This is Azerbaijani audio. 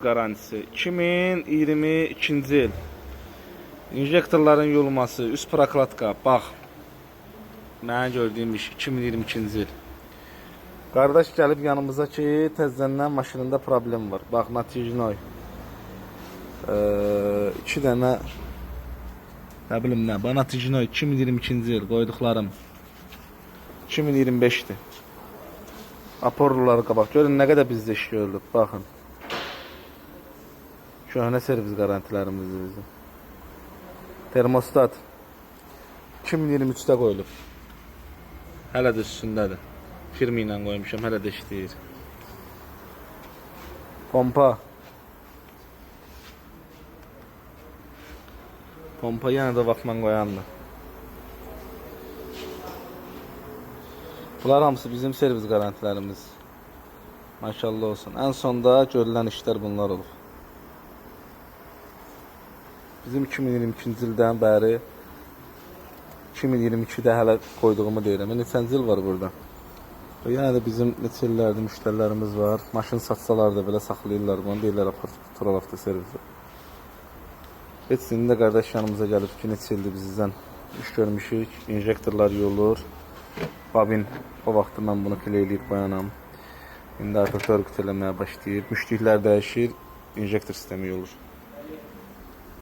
Garantisi 2022-ci il. İnjektorların yolması, üst prokladka, bax. Mənə gördüyüm iş 2022-ci il. Qardaş gəlib yanımıza ki, təzədən maşınında problem var. Bax, Natijnoy. 2 dənə nə bilim nə, bax Natijnoy 2022-ci il qoyduqlarım 2025-dir. Aporluları qabaq. Görün nə qədər bizdə iş görülüb, baxın. Köhnə servis garantilərimizdir bizim. Termostat 2023-də qoyulub. Hələ də üstündədir. Firma ilə qoymuşam, hələ də işləyir. Pompa. Pompa yenə də vaxtla qoyandır. Bunlar hamısı bizim servis garantilərimiz. Maşallah olsun. Ən sonda görülən işlər bunlar olub. Bizim 2022-ci ildən bəri 2022-də hələ qoyduğumu deyirəm. Neçənci il var burada. Yəni də bizim neçə illərdir müştərilərimiz var. Maşın satsalar da belə saxlayırlar. Bunu deyirlər Turalafda servisi. Heç indi də qardaş yanımıza gəlib ki, neçə ildir bizdən iş görmüşük. İnjektorlar yolur. Babin o vaxtda mən bunu play-ləyib qoyanam. İndi artıq törqüt eləməyə başlayıb. Müştüklər dəyişir. İnjektor sistemi yolur.